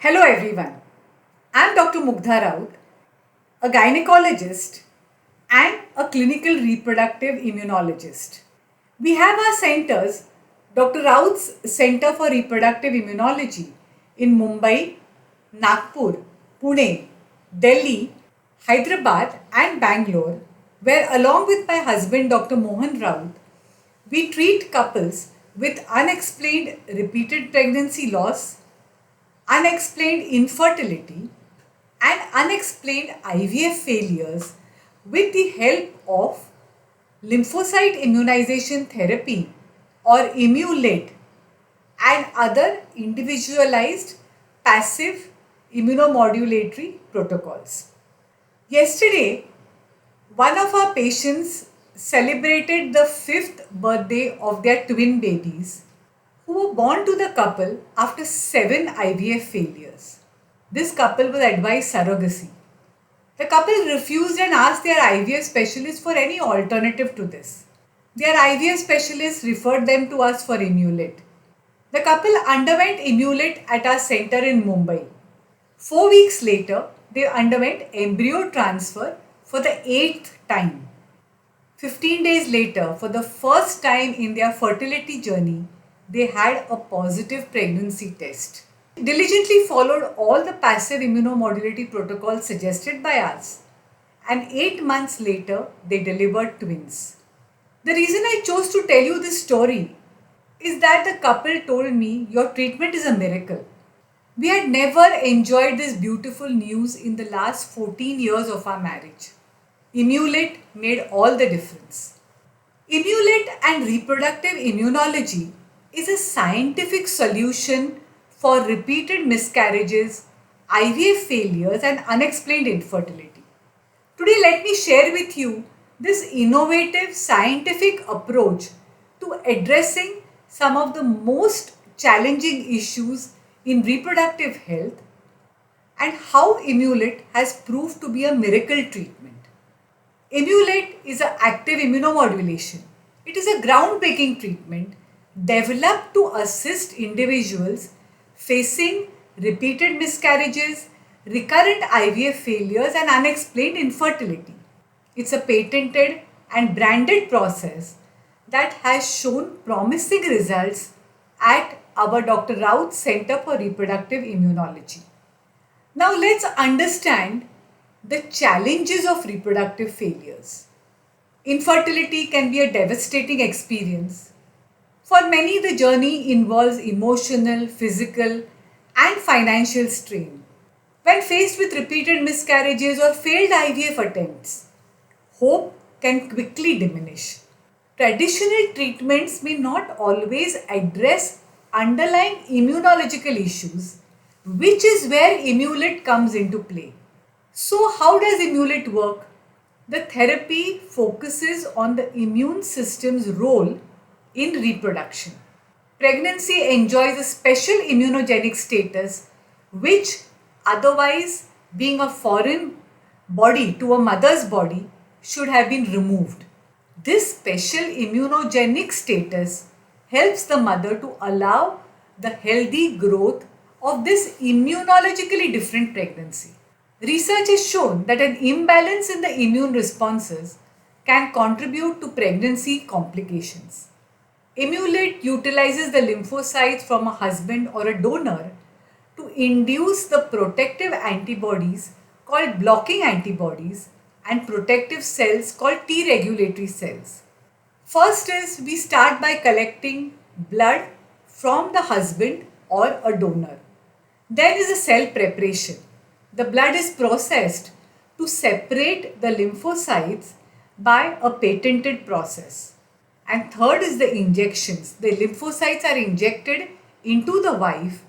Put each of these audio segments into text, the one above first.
Hello everyone. I'm Dr. Mugdha Raut, a gynecologist and a clinical reproductive immunologist. We have our centers, Dr. Raut's Center for Reproductive Immunology in Mumbai, Nagpur, Pune, Delhi, Hyderabad and Bangalore, where along with my husband Dr. Mohan Raut, we treat couples with unexplained repeated pregnancy loss, unexplained infertility, and unexplained IVF failures with the help of lymphocyte immunization therapy or Imulate and other individualized passive immunomodulatory protocols. Yesterday, one of our patients celebrated the fifth birthday of their twin babies who were born to the couple after 7 IVF failures. This couple was advised surrogacy. The couple refused and asked their IVF specialist for any alternative to this. Their IVF specialist referred them to us for Imulate. The couple underwent Imulate at our center in Mumbai. 4 weeks later, they underwent embryo transfer for the 8th time. 15 days later, for the first time in their fertility journey, they had a positive pregnancy test. Diligently followed all the passive immunomodulatory protocols suggested by us, and 8 months later, they delivered twins. The reason I chose to tell you this story is that the couple told me, "Your treatment is a miracle." We had never enjoyed this beautiful news in the last 14 years of our marriage. Imulate made all the difference. Imulate and reproductive immunology is a scientific solution for repeated miscarriages, IVF failures, and unexplained infertility. Today, let me share with you this innovative scientific approach to addressing some of the most challenging issues in reproductive health and how Imulate has proved to be a miracle treatment. Imulate is an active immunomodulation. It is a groundbreaking treatment developed to assist individuals facing repeated miscarriages, recurrent IVF failures, and unexplained infertility. It's a patented and branded process that has shown promising results at our Dr. Raut Center for Reproductive Immunology. Now let's understand the challenges of reproductive failures. Infertility can be a devastating experience. For many, the journey involves emotional, physical, and financial strain. When faced with repeated miscarriages or failed IVF attempts, hope can quickly diminish. Traditional treatments may not always address underlying immunological issues, which is where Imulate comes into play. So, how does Imulate work? The therapy focuses on the immune system's role in reproduction. Pregnancy enjoys a special immunogenic status, which otherwise, being a foreign body to a mother's body, should have been removed. This special immunogenic status helps the mother to allow the healthy growth of this immunologically different pregnancy. Research has shown that an imbalance in the immune responses can contribute to pregnancy complications. Imulate utilizes the lymphocytes from a husband or a donor to induce the protective antibodies called blocking antibodies and protective cells called T regulatory cells. First is we start by collecting blood from the husband or a donor. Then is a cell preparation. The blood is processed to separate the lymphocytes by a patented process. And third is the injections. The lymphocytes are injected into the wife,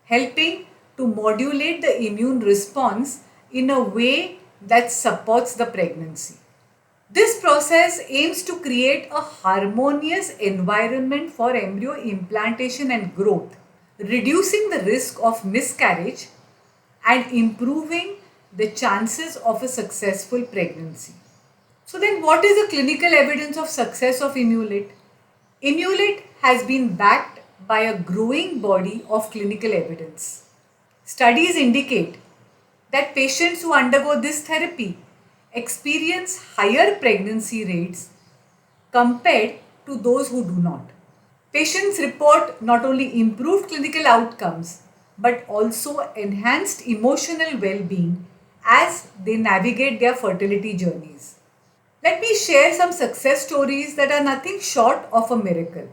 helping to modulate the immune response in a way that supports the pregnancy. This process aims to create a harmonious environment for embryo implantation and growth, reducing the risk of miscarriage and improving the chances of a successful pregnancy. So then what is the clinical evidence of success of Imulate? Imulate has been backed by a growing body of clinical evidence. Studies indicate that patients who undergo this therapy experience higher pregnancy rates compared to those who do not. Patients report not only improved clinical outcomes but also enhanced emotional well being as they navigate their fertility journeys. Let me share some success stories that are nothing short of a miracle.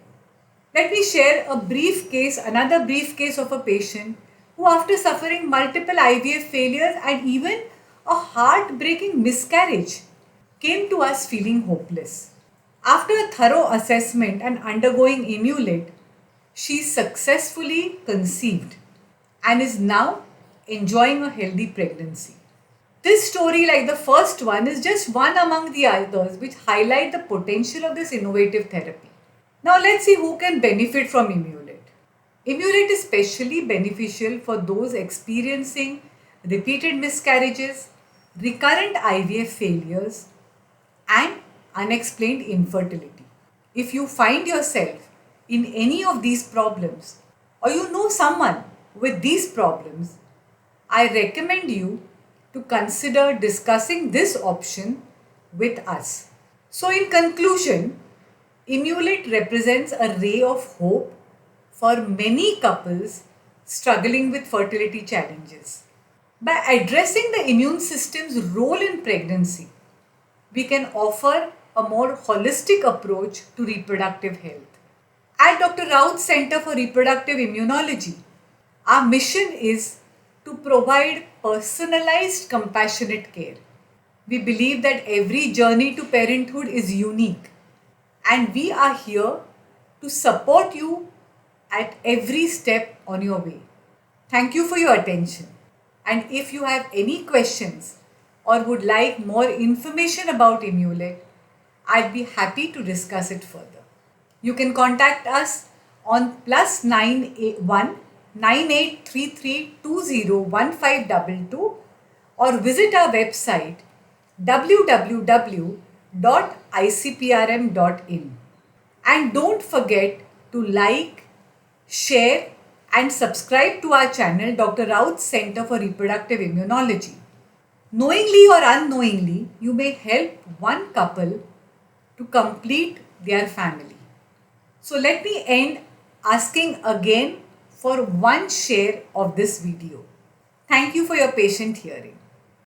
Let me share another brief case of a patient who, after suffering multiple IVF failures and even a heartbreaking miscarriage, came to us feeling hopeless. After a thorough assessment and undergoing Imulate, she successfully conceived and is now enjoying a healthy pregnancy. This story, like the first one, is just one among the others which highlight the potential of this innovative therapy. Now let's see who can benefit from Imulate. Imulate is specially beneficial for those experiencing repeated miscarriages, recurrent IVF failures, and unexplained infertility. If you find yourself in any of these problems or you know someone with these problems, I recommend you to consider discussing this option with us. So, in conclusion, Imulate represents a ray of hope for many couples struggling with fertility challenges. By addressing the immune system's role in pregnancy, we can offer a more holistic approach to reproductive health. At Dr. Raut's Center for Reproductive Immunology, our mission is to provide personalized, compassionate care. We believe that every journey to parenthood is unique, and we are here to support you at every step on your way. Thank you for your attention. And if you have any questions or would like more information about Imulate, I'd be happy to discuss it further. You can contact us on +91 9833201522 or visit our website www.icprm.in. And don't forget to like, share and subscribe to our channel Dr. Raut's Center for Reproductive Immunology. Knowingly or unknowingly, you may help one couple to complete their family. So let me end asking again for one share of this video. Thank you for your patient hearing.